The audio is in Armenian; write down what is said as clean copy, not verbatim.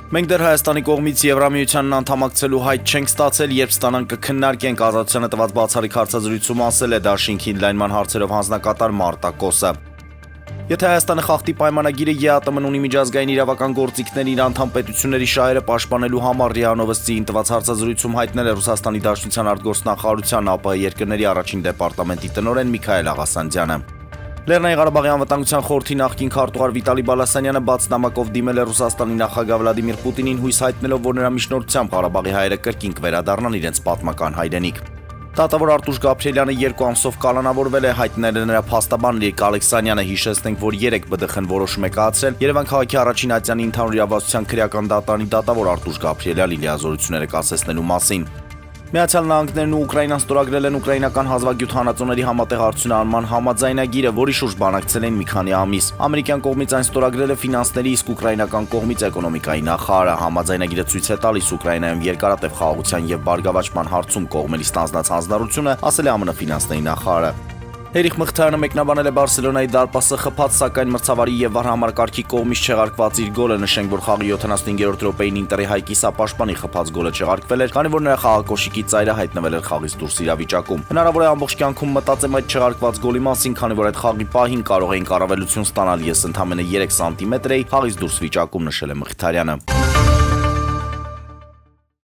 Մենք դեռ Հայաստանի կողմից Եվրամիությանն անդամակցելու հայտ չենք ստացել, երբ ստանանք կքննարկենք, Ազատությանը տված բացառիկ հարցազրույցում ասել է Դաշինքի ընդլայնման հարցերով հանձնակատար Մարտա Կոսը։ Եթե Հայաստանը խախտի պայմանագիրը, ԵԱՏՄ-ն ունի միջազգային իրավական գործիքների իր անդամ պետությունների շահերը պաշտպանելու համար, ՌԻԱ Նովոստիին տված հարցազրույցում հայտնել է Ռուսաստանի Դաշնության արտգործնախարարության ԱՊՀ երկրների առաջին դեպարտամենտի տնօրեն Միքայել Աղասանձյանը։ Լեռնային Ղարաբաղի անվտանգության խորհրդի նախկին քարտուղար Վիտալի Բալասանյանը բաց նամակով դիմել է Ռուսաստանի նախագահ Վլադիմիր Պուտինին, հույս հայտնելով, որ նրա միջնորդությամբ Ղարաբաղի հայերը կրկին կվերադառնան իրենց պատմական հայրենիք։ Դատավոր Արտուշ Գաբրիելյանը 2 ամսով կալանավորվել է, հայտնել է նրա փաստաբան Լիլիթ Ալեքսանյանը, հիշեցնենք, որ 3 ԲԴԽ-ն որոշում է կայացրել Երևան քաղաքի առաջին ատյանի ընդհանուր իրավասության քրեական դատարանի դատավոր Արտուշ Գաբրիելյանի լիազորությունները կասեցնելու մասին։ Միացյալ Նահանգներն ու Ուկրաինան ստորագրել են ուկրաինական հազվագյուտ հանածոների համատեղ արդյունահանման համաձայնագիրը, որի շուրջ բանակցել են մի քանի ամիս։ Ամերիկյան կողմից այն ստորագրել է ֆինանսների, իսկ ուկրաինական կողմից էկոնոմիկայի նախարարը։ Համաձայնագիրը ցույց է տալիս Ուկրաինայում երկարատև խաղաղության եւ բարգավաճման հարցում կողմերի ստանձնած հանձնառությունը, ասել է ԱՄՆ ֆինանսների նախարարը։ Էրիխ Մխիթարյանը մեկնաբանել է Բարսելոնայի դարպասը խփած, սակայն մրցավարի եւ վար համարկարգի կողմից չեղարկված իր գոլը, նշենք, որ խաղի 75-րդ րոպեին Ինտերի հայ կիսապաշտպանի խփած գոլը չեղարկվել էր, քանի որ նրա խաղակոշիկի ծայրը հայտնվել էր խաղից դուրս իրավիճակում։ Հնարավոր է ամբողջ կյանքում մտածեմ այդ չեղարկված գոլի մասին, քանի որ այդ խաղի պահին կարող էին կառավելություն ստանալ, ես ընդամենը 3 սանտիմետր էի խաղից դուրս վիճակում, նշել է Մխիթարյանը։